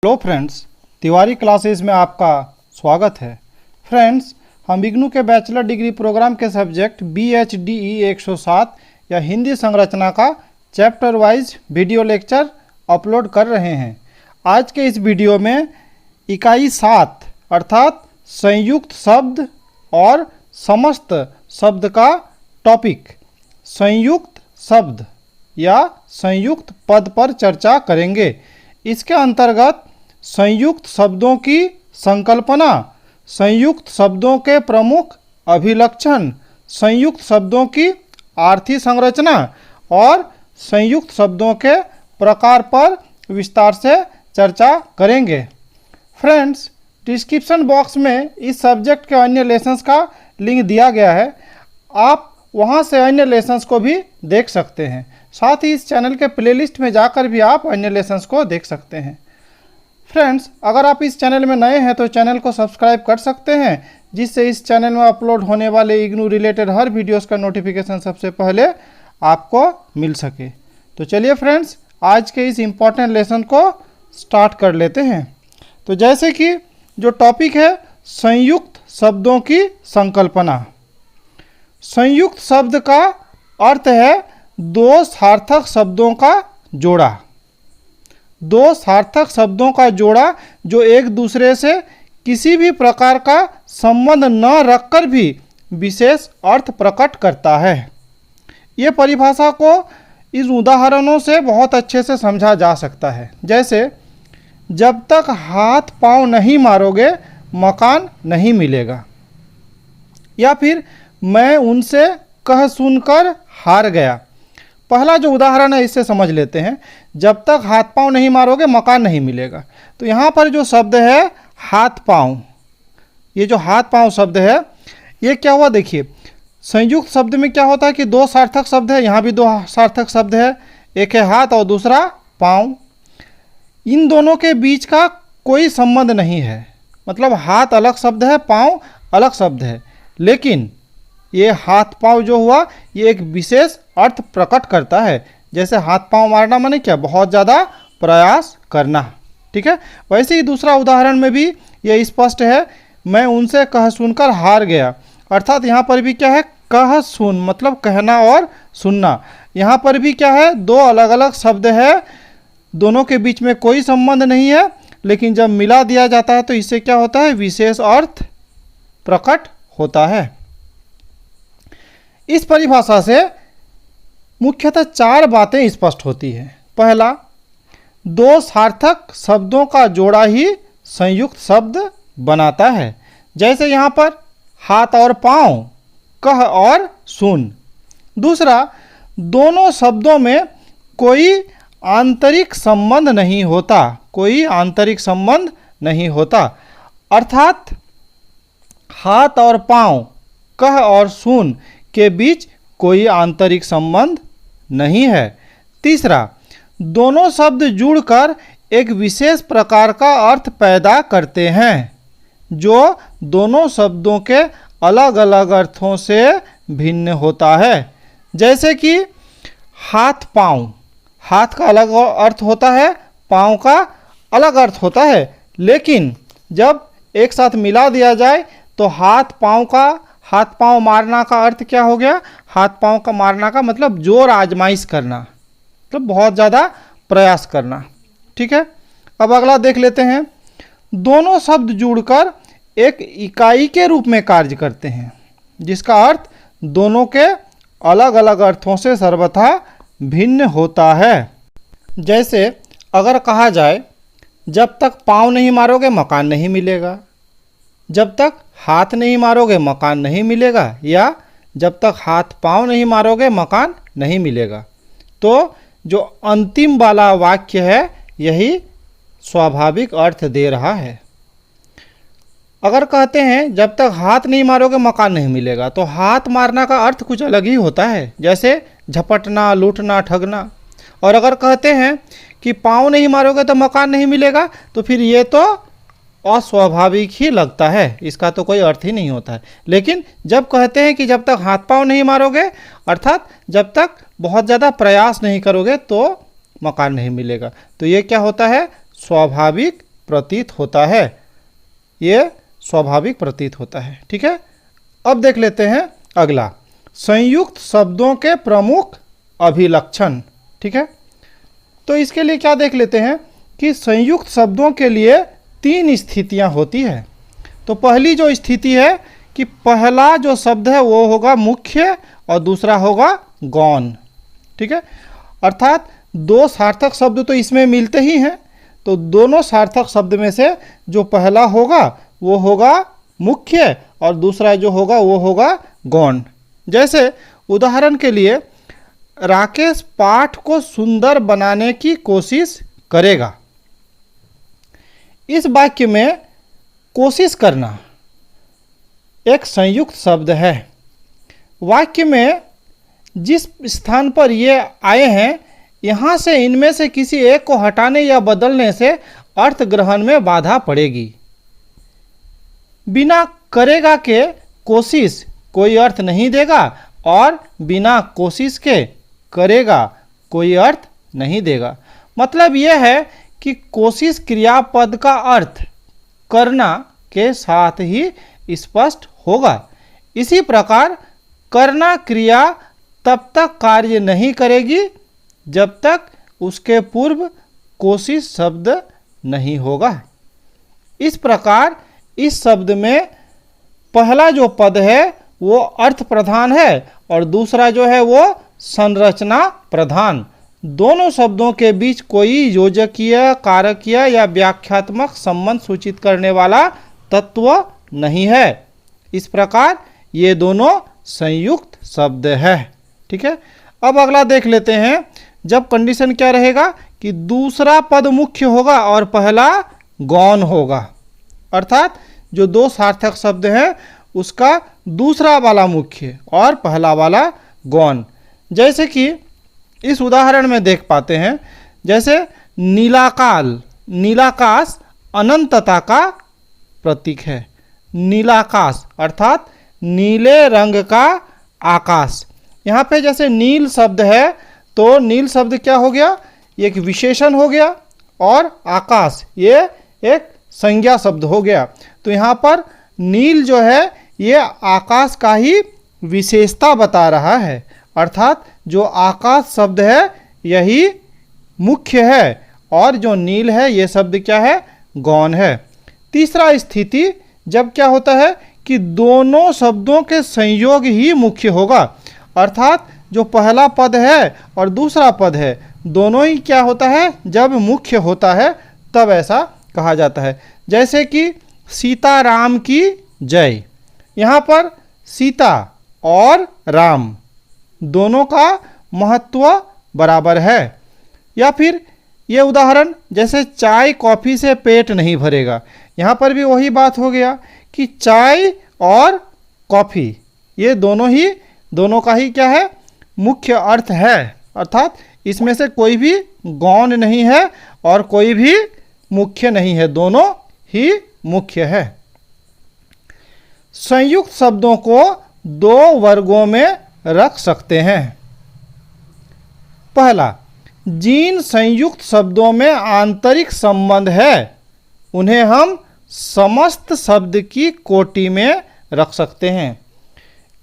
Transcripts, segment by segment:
Hello friends, Tiwari classes में आपका स्वागत है। फ्रेंड्स, हम इग्नू के बैचलर डिग्री प्रोग्राम के सब्जेक्ट BHDE 107 या हिंदी संरचना का chapter wise video lecture upload कर रहे हैं। आज के इस वीडियो में इकाई 7 अर्थात संयुक्त शब्द और समस्त शब्द का टॉपिक संयुक्त शब्द या संयुक्त पद पर चर्चा करेंगे। इसके अंतर्गत संयुक्त शब्दों की संकल्पना, संयुक्त शब्दों के प्रमुख अभिलक्षण, संयुक्त शब्दों की आर्थी संरचना और संयुक्त शब्दों के प्रकार पर विस्तार से चर्चा करेंगे। फ्रेंड्स, डिस्क्रिप्शन बॉक्स में इस सब्जेक्ट के अन्य लेसन्स का लिंक दिया गया है, आप वहां से अन्य लेसन्स को भी देख सकते हैं। साथ ही इस चैनल के प्लेलिस्ट में जाकर भी आप अन्य लेसन्स को देख सकते हैं। फ्रेंड्स, अगर आप इस चैनल में नए हैं तो चैनल को सब्सक्राइब कर सकते हैं, जिससे इस चैनल में अपलोड होने वाले इग्नू रिलेटेड हर वीडियोस का नोटिफिकेशन सबसे पहले आपको मिल सके। तो चलिए फ्रेंड्स, आज के इस इम्पॉर्टेंट लेसन को स्टार्ट कर लेते हैं। तो जैसे कि जो टॉपिक है संयुक्त शब्दों की संकल्पना। संयुक्त शब्द का अर्थ है दो सार्थक शब्दों का जोड़ा। दो सार्थक शब्दों का जोड़ा जो एक दूसरे से किसी भी प्रकार का संबंध न रखकर भी विशेष अर्थ प्रकट करता है। ये परिभाषा को इस उदाहरणों से बहुत अच्छे से समझा जा सकता है। जैसे, जब तक हाथ पांव नहीं मारोगे मकान नहीं मिलेगा, या फिर मैं उनसे कह सुनकर हार गया। पहला जो उदाहरण है इससे समझ लेते हैं। जब तक हाथ पांव नहीं मारोगे मकान नहीं मिलेगा। तो यहाँ पर जो शब्द है हाथ पांव, ये जो हाथ पांव शब्द है ये क्या हुआ, देखिए संयुक्त शब्द में क्या होता है कि दो सार्थक शब्द है। यहाँ भी दो सार्थक शब्द है, एक है हाथ और दूसरा पांव। इन दोनों के बीच का कोई संबंध नहीं है, मतलब हाथ अलग शब्द है, पांव अलग शब्द है, लेकिन ये हाथ पांव जो हुआ ये एक विशेष अर्थ प्रकट करता है। जैसे हाथ पांव मारना माने क्या, बहुत ज़्यादा प्रयास करना। ठीक है, वैसे ही दूसरा उदाहरण में भी ये स्पष्ट है, मैं उनसे कह सुनकर हार गया। अर्थात यहाँ पर भी क्या है, कह सुन मतलब कहना और सुनना। यहाँ पर भी क्या है, दो अलग अलग शब्द है, दोनों के बीच में कोई संबंध नहीं है, लेकिन जब मिला दिया जाता है तो इससे क्या होता है, विशेष अर्थ प्रकट होता है। इस परिभाषा से मुख्यतः चार बातें स्पष्ट होती हैं। पहला, दो सार्थक शब्दों का जोड़ा ही संयुक्त शब्द बनाता है। जैसे यहाँ पर हाथ और पांव, कह और सुन। दूसरा, दोनों शब्दों में कोई आंतरिक संबंध नहीं होता, कोई आंतरिक संबंध नहीं होता, अर्थात हाथ और पांव, कह और सुन के बीच कोई आंतरिक संबंध नहीं है। तीसरा, दोनों शब्द जुड़कर एक विशेष प्रकार का अर्थ पैदा करते हैं जो दोनों शब्दों के अलग अलग अर्थों से भिन्न होता है। जैसे कि हाथ पांव, हाथ का अलग अर्थ होता है, पांव का अलग अर्थ होता है, लेकिन जब एक साथ मिला दिया जाए तो हाथ पांव मारना का अर्थ क्या हो गया, हाथ पांव का मारना का मतलब जोर आजमाइश करना, मतलब बहुत ज़्यादा प्रयास करना। ठीक है, अब अगला देख लेते हैं। दोनों शब्द जुड़कर एक इकाई के रूप में कार्य करते हैं, जिसका अर्थ दोनों के अलग अलग अर्थों से सर्वथा भिन्न होता है। जैसे अगर कहा जाए, जब तक पांव नहीं मारोगे मकान नहीं मिलेगा, जब तक हाथ नहीं मारोगे मकान नहीं मिलेगा, या जब तक हाथ पांव नहीं मारोगे मकान नहीं मिलेगा। तो जो अंतिम वाला वाक्य है यही स्वाभाविक अर्थ दे रहा है। अगर कहते हैं जब तक हाथ नहीं मारोगे मकान नहीं मिलेगा, तो हाथ मारना का अर्थ कुछ अलग ही होता है, जैसे झपटना, लूटना, ठगना। और अगर कहते हैं कि पांव नहीं मारोगे तो मकान नहीं मिलेगा, तो फिर ये तो अस्वाभाविक ही लगता है, इसका तो कोई अर्थ ही नहीं होता है। लेकिन जब कहते हैं कि जब तक हाथ पांव नहीं मारोगे, अर्थात जब तक बहुत ज़्यादा प्रयास नहीं करोगे तो मकान नहीं मिलेगा, तो ये क्या होता है, स्वाभाविक प्रतीत होता है, ये स्वाभाविक प्रतीत होता है। ठीक है, अब देख लेते हैं अगला, संयुक्त शब्दों के प्रमुख अभिलक्षण। ठीक है, तो इसके लिए क्या देख लेते हैं कि संयुक्त शब्दों के लिए 3 स्थितियां होती है। तो पहली जो स्थिति है कि पहला जो शब्द है वो होगा मुख्य और दूसरा होगा गौण। ठीक है, अर्थात 2 सार्थक शब्द तो इसमें मिलते ही हैं, तो दोनों सार्थक शब्द में से जो पहला होगा वो होगा मुख्य और दूसरा जो होगा वो होगा गौण। जैसे उदाहरण के लिए, राकेश पाठ को सुंदर बनाने की कोशिश करेगा। इस वाक्य में कोशिश करना एक संयुक्त शब्द है। वाक्य में जिस स्थान पर ये आए हैं, यहाँ से इनमें से किसी एक को हटाने या बदलने से अर्थ ग्रहण में बाधा पड़ेगी। बिना करेगा के कोशिश कोई अर्थ नहीं देगा और बिना कोशिश के करेगा कोई अर्थ नहीं देगा। मतलब यह है कि कोशिश क्रियापद का अर्थ करना के साथ ही स्पष्ट होगा। इसी प्रकार करना क्रिया तब तक कार्य नहीं करेगी जब तक उसके पूर्व कोशिश शब्द नहीं होगा। इस प्रकार इस शब्द में पहला जो पद है वो अर्थ प्रधान है और दूसरा जो है वो संरचना प्रधान। दोनों शब्दों के बीच कोई योजकीय, कारकीय या व्याख्यात्मक संबंध सूचित करने वाला तत्व नहीं है। इस प्रकार ये दोनों संयुक्त शब्द है। ठीक है, अब अगला देख लेते हैं, जब कंडीशन क्या रहेगा कि दूसरा पद मुख्य होगा और पहला गौण होगा, अर्थात जो 2 सार्थक शब्द हैं उसका दूसरा वाला मुख्य और पहला वाला गौण। जैसे कि इस उदाहरण में देख पाते हैं, जैसे नीलाकाल, नीलाकाश अनंतता का प्रतीक है। नीलाकाश अर्थात नीले रंग का आकाश। यहाँ पे जैसे नील शब्द है तो नील शब्द क्या हो गया, एक विशेषण हो गया और आकाश ये एक संज्ञा शब्द हो गया। तो यहाँ पर नील जो है ये आकाश का ही विशेषता बता रहा है, अर्थात जो आकाश शब्द है यही मुख्य है और जो नील है ये शब्द क्या है, गौण है। तीसरा स्थिति जब क्या होता है कि दोनों शब्दों के संयोग ही मुख्य होगा, अर्थात जो पहला पद है और दूसरा पद है दोनों ही क्या होता है, जब मुख्य होता है तब ऐसा कहा जाता है। जैसे कि सीताराम की जय, यहाँ पर सीता और राम दोनों का महत्व बराबर है। या फिर ये उदाहरण जैसे चाय कॉफ़ी से पेट नहीं भरेगा, यहाँ पर भी वही बात हो गया कि चाय और कॉफ़ी ये दोनों का ही क्या है, मुख्य अर्थ है, अर्थात इसमें से कोई भी गौण नहीं है और कोई भी मुख्य नहीं है, दोनों ही मुख्य है। संयुक्त शब्दों को 2 वर्गों में रख सकते हैं। पहला, जिन संयुक्त शब्दों में आंतरिक संबंध है उन्हें हम समस्त शब्द की कोटि में रख सकते हैं।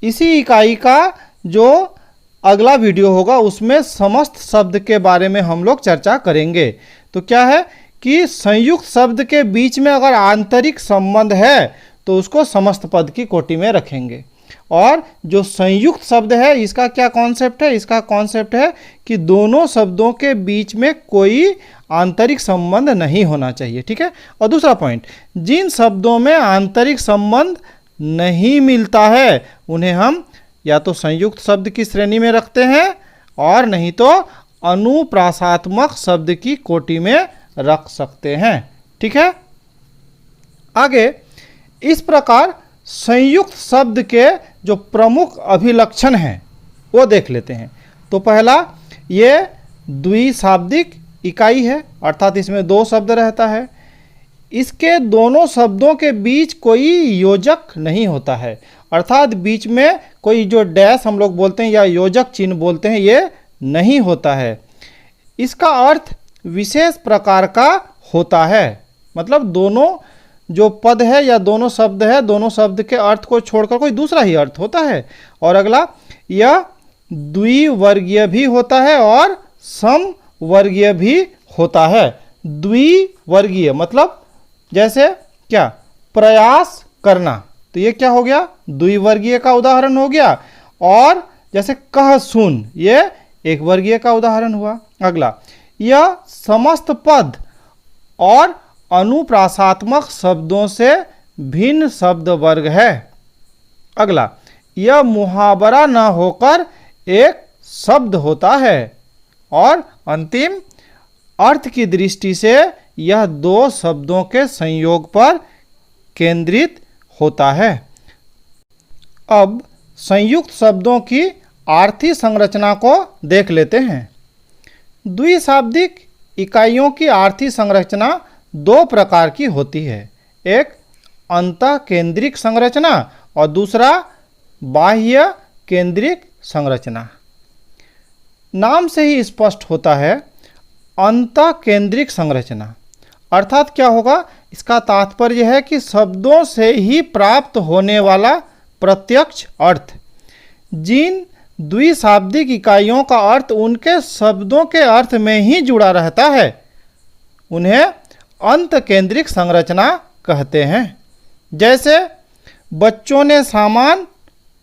इसी इकाई का जो अगला वीडियो होगा उसमें समस्त शब्द के बारे में हम लोग चर्चा करेंगे। तो क्या है कि संयुक्त शब्द के बीच में अगर आंतरिक संबंध है तो उसको समस्त पद की कोटि में रखेंगे। और जो संयुक्त शब्द है इसका क्या कॉन्सेप्ट है, इसका कॉन्सेप्ट है कि दोनों शब्दों के बीच में कोई आंतरिक संबंध नहीं होना चाहिए। ठीक है, और दूसरा पॉइंट, जिन शब्दों में आंतरिक संबंध नहीं मिलता है उन्हें हम या तो संयुक्त शब्द की श्रेणी में रखते हैं और नहीं तो अनुप्रासात्मक शब्द की कोटि में रख सकते हैं। ठीक है, आगे इस प्रकार संयुक्त शब्द के जो प्रमुख अभिलक्षण हैं वो देख लेते हैं। तो पहला, ये द्विशाब्दिक इकाई है, अर्थात इसमें 2 शब्द रहता है। इसके दोनों शब्दों के बीच कोई योजक नहीं होता है, अर्थात बीच में कोई जो डैश हम लोग बोलते हैं या योजक चिन्ह बोलते हैं ये नहीं होता है। इसका अर्थ विशेष प्रकार का होता है, मतलब दोनों जो पद है या दोनों शब्द है, दोनों शब्द के अर्थ को छोड़कर कोई दूसरा ही अर्थ होता है। और अगला, यह द्विवर्गीय भी होता है और समवर्गीय भी होता है। द्विवर्गीय मतलब जैसे क्या, प्रयास करना, तो ये क्या हो गया, द्विवर्गीय का उदाहरण हो गया। और जैसे कह सुन, ये एक वर्गीय का उदाहरण हुआ। अगला, यह समस्त पद और अनुप्रासात्मक शब्दों से भिन्न शब्द वर्ग है। अगला, यह मुहावरा न होकर एक शब्द होता है। और अंतिम, अर्थ की दृष्टि से यह दो शब्दों के संयोग पर केंद्रित होता है। अब संयुक्त शब्दों की आर्थी संरचना को देख लेते हैं। द्विशाब्दिक इकाइयों की आर्थी संरचना दो प्रकार की होती है, एक अंतः केंद्रिक संरचना और दूसरा बाह्य केंद्रिक संरचना। नाम से ही स्पष्ट होता है, अंतः केंद्रिक संरचना अर्थात क्या होगा, इसका तात्पर्य है कि शब्दों से ही प्राप्त होने वाला प्रत्यक्ष अर्थ। जिन द्विशाब्दिक इकाइयों का अर्थ उनके शब्दों के अर्थ में ही जुड़ा रहता है, उन्हें अंत केंद्रिक संरचना कहते हैं। जैसे बच्चों ने सामान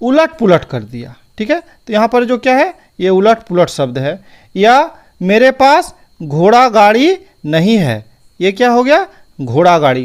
उलट पुलट कर दिया, ठीक है, तो यहाँ पर जो क्या है, ये उलट पुलट शब्द है। या मेरे पास घोड़ा गाड़ी नहीं है, ये क्या हो गया, घोड़ा गाड़ी।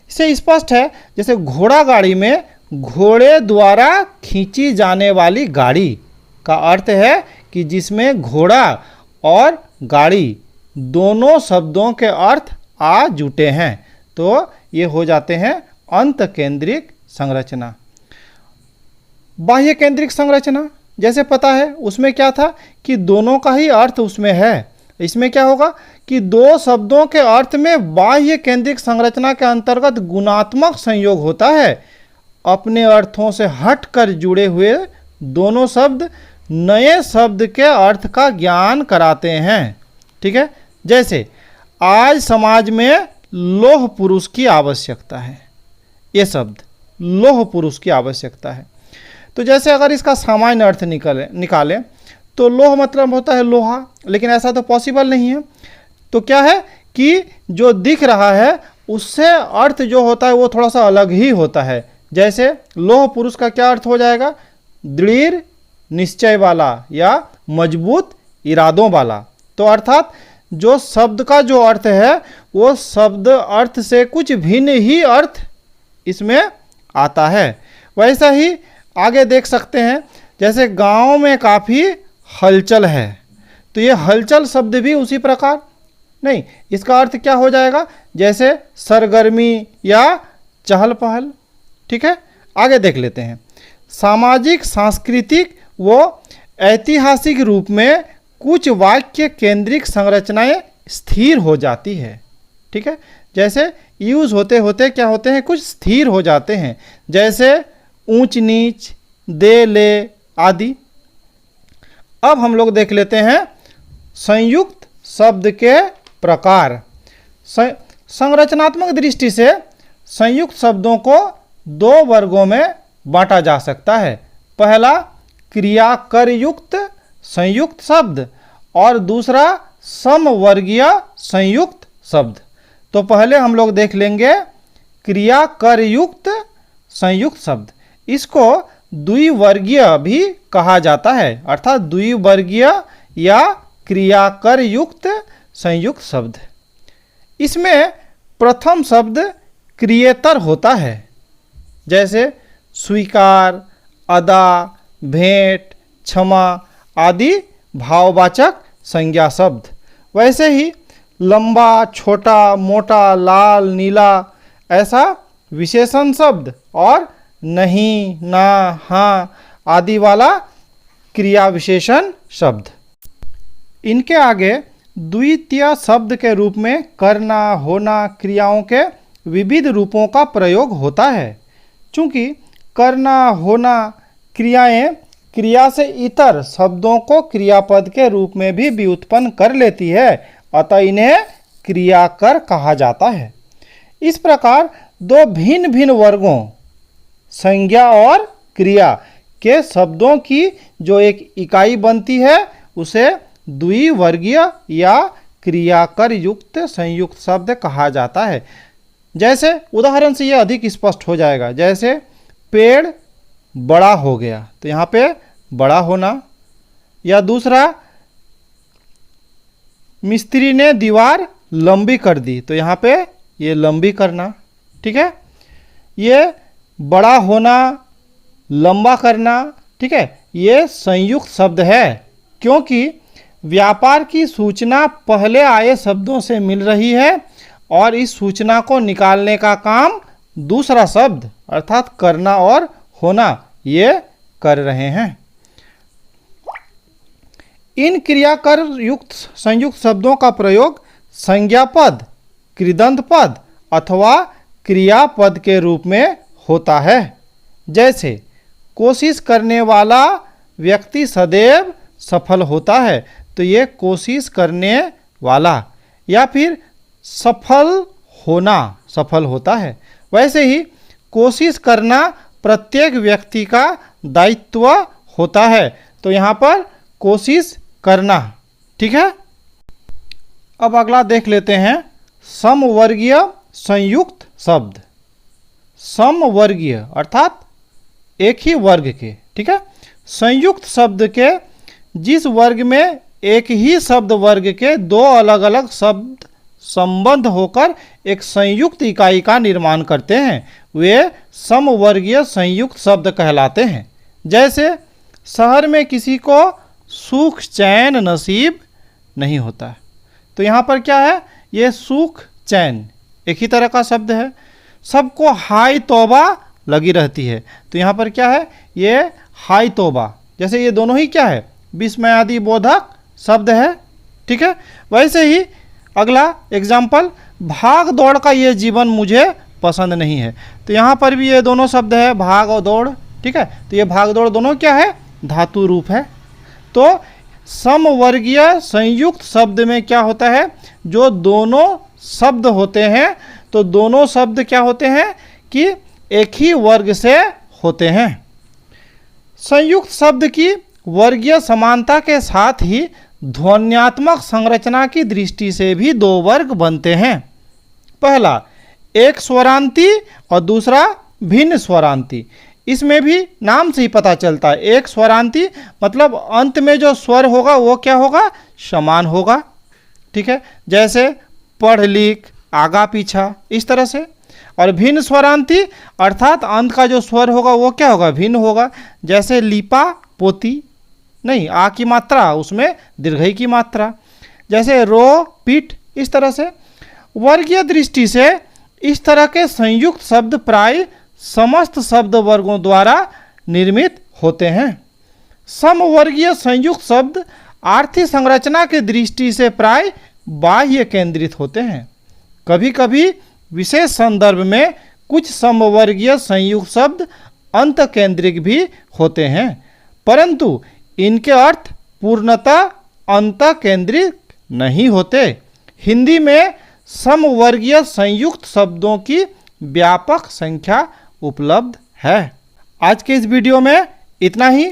इससे स्पष्ट है, जैसे घोड़ा गाड़ी में घोड़े द्वारा खींची जाने वाली गाड़ी का अर्थ है कि जिसमें घोड़ा और गाड़ी दोनों शब्दों के अर्थ आ जुटे हैं, तो ये हो जाते हैं अंत केंद्रिक संरचना। बाह्य केंद्रिक संरचना जैसे पता है, उसमें क्या था कि दोनों का ही अर्थ उसमें है। इसमें क्या होगा कि दो शब्दों के अर्थ में बाह्य केंद्रिक संरचना के अंतर्गत गुणात्मक संयोग होता है। अपने अर्थों से हटकर जुड़े हुए दोनों शब्द नए शब्द के अर्थ का ज्ञान कराते हैं, ठीक है। जैसे आज समाज में लौह पुरुष की आवश्यकता है, ये शब्द लौह पुरुष की आवश्यकता है। तो जैसे अगर इसका सामान्य अर्थ निकालें तो लौह मतलब होता है लोहा, लेकिन ऐसा तो पॉसिबल नहीं है। तो क्या है कि जो दिख रहा है उससे अर्थ जो होता है वो थोड़ा सा अलग ही होता है। जैसे लौह पुरुष का क्या अर्थ हो जाएगा, दृढ़ निश्चय वाला या मजबूत इरादों वाला। तो अर्थात जो शब्द का जो अर्थ है वो शब्द अर्थ से कुछ भिन्न ही अर्थ इसमें आता है। वैसा ही आगे देख सकते हैं, जैसे गांव में काफ़ी हलचल है, तो ये हलचल शब्द भी उसी प्रकार नहीं, इसका अर्थ क्या हो जाएगा, जैसे सरगर्मी या चहल पहल, ठीक है। आगे देख लेते हैं, सामाजिक सांस्कृतिक व ऐतिहासिक रूप में कुछ वाक्य केंद्रिक संरचनाएं स्थिर हो जाती है, ठीक है। जैसे यूज होते होते क्या होते हैं, कुछ स्थिर हो जाते हैं, जैसे ऊंच नीच, दे ले आदि। अब हम लोग देख लेते हैं संयुक्त शब्द के प्रकार। संरचनात्मक दृष्टि से संयुक्त शब्दों को दो वर्गों में बांटा जा सकता है। पहला क्रिया कर युक्त संयुक्त शब्द और दूसरा समवर्गीय संयुक्त शब्द। तो पहले हम लोग देख लेंगे क्रिया कर युक्त संयुक्त शब्द। इसको द्विवर्गीय भी कहा जाता है, अर्थात द्विवर्गीय या क्रिया कर युक्त संयुक्त शब्द। इसमें प्रथम शब्द क्रियेतर होता है, जैसे स्वीकार, अदा, भेंट, क्षमा आदि भाववाचक संज्ञा शब्द। वैसे ही लंबा, छोटा, मोटा, लाल, नीला ऐसा विशेषण शब्द और नहीं, ना, हाँ आदि वाला क्रिया विशेषण शब्द। इनके आगे द्वितीय शब्द के रूप में करना, होना क्रियाओं के विविध रूपों का प्रयोग होता है। चूँकि करना, होना क्रियाएं क्रिया से इतर शब्दों को क्रियापद के रूप में भी व्युत्पन्न कर लेती है, अतः इन्हें क्रियाकर कहा जाता है। इस प्रकार दो भिन्न भिन्न वर्गों संज्ञा और क्रिया के शब्दों की जो एक इकाई बनती है उसे द्विवर्गीय या क्रियाकर युक्त संयुक्त शब्द कहा जाता है। जैसे उदाहरण से यह अधिक स्पष्ट हो जाएगा, जैसे पेड़ बड़ा हो गया, तो यहाँ पे बड़ा होना, या दूसरा मिस्त्री ने दीवार लंबी कर दी, तो यहाँ पे ये लंबी करना। ठीक है, ये बड़ा होना, लंबा करना, ठीक है, ये संयुक्त शब्द है क्योंकि व्यापार की सूचना पहले आए शब्दों से मिल रही है और इस सूचना को निकालने का काम दूसरा शब्द अर्थात करना और होना ये कर रहे हैं। इन क्रियाकर युक्त संयुक्त शब्दों का प्रयोग संज्ञा पद, कृदंत पद अथवा क्रियापद के रूप में होता है। जैसे कोशिश करने वाला व्यक्ति सदैव सफल होता है, तो ये कोशिश करने वाला, या फिर सफल होना सफल होता है। वैसे ही कोशिश करना प्रत्येक व्यक्ति का दायित्व होता है, तो यहाँ पर कोशिश करना। ठीक है, अब अगला देख लेते हैं समवर्गीय संयुक्त शब्द। समवर्गीय अर्थात एक ही वर्ग के, ठीक है, संयुक्त शब्द के जिस वर्ग में एक ही शब्द वर्ग के दो अलग अलग शब्द संबंध होकर एक संयुक्त इकाई का निर्माण करते हैं वे समवर्गीय संयुक्त शब्द कहलाते हैं। जैसे शहर में किसी को सुख चैन नसीब नहीं होता, तो यहाँ पर क्या है, ये सुख चैन एक ही तरह का शब्द है। सबको हाय तौबा लगी रहती है, तो यहाँ पर क्या है, ये हाय तौबा, जैसे ये दोनों ही क्या है, विस्मयादि बोधक शब्द है। ठीक है, वैसे ही अगला एग्जाम्पल, भाग दौड़ का ये जीवन मुझे पसंद नहीं है, तो यहाँ पर भी ये दोनों शब्द है, भाग और दौड़। ठीक है, तो ये भाग दौड़ दोनों क्या है, धातु रूप है। तो समवर्गीय संयुक्त शब्द में क्या होता है, जो दोनों शब्द होते हैं, तो दोनों शब्द क्या होते हैं कि एक ही वर्ग से होते हैं। संयुक्त शब्द की वर्गीय समानता के साथ ही ध्वन्यात्मक संरचना की दृष्टि से भी दो वर्ग बनते हैं। पहला एक स्वरांती और दूसरा भिन्न स्वरांती। इसमें भी नाम से ही पता चलता है, एक स्वरांती मतलब अंत में जो स्वर होगा वो क्या होगा, समान होगा। ठीक है, जैसे पढ़ लिख, आगा पीछा, इस तरह से। और भिन्न स्वरांती अर्थात अंत का जो स्वर होगा वो क्या होगा, भिन्न होगा। जैसे लिपा पोती, नहीं आ की मात्रा उसमें दीर्घई की मात्रा। जैसे रो पीठ, इस तरह से। वर्गीय दृष्टि से इस तरह के संयुक्त शब्द प्राय समस्त शब्द वर्गों द्वारा निर्मित होते हैं। समवर्गीय संयुक्त शब्द आर्थिक संरचना की दृष्टि से प्राय बाह्य केंद्रित होते हैं। कभी कभी विशेष संदर्भ में कुछ समवर्गीय संयुक्त शब्द अंत केंद्रित भी होते हैं, परंतु इनके अर्थ पूर्णतः अंत केंद्रित नहीं होते। हिंदी में समवर्गीय संयुक्त शब्दों की व्यापक संख्या उपलब्ध है। आज के इस वीडियो में इतना ही।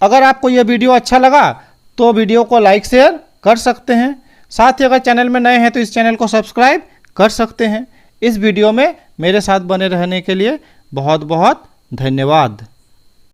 अगर आपको यह वीडियो अच्छा लगा तो वीडियो को लाइक शेयर कर सकते हैं। साथ ही अगर चैनल में नए हैं तो इस चैनल को सब्सक्राइब कर सकते हैं। इस वीडियो में मेरे साथ बने रहने के लिए बहुत बहुत धन्यवाद।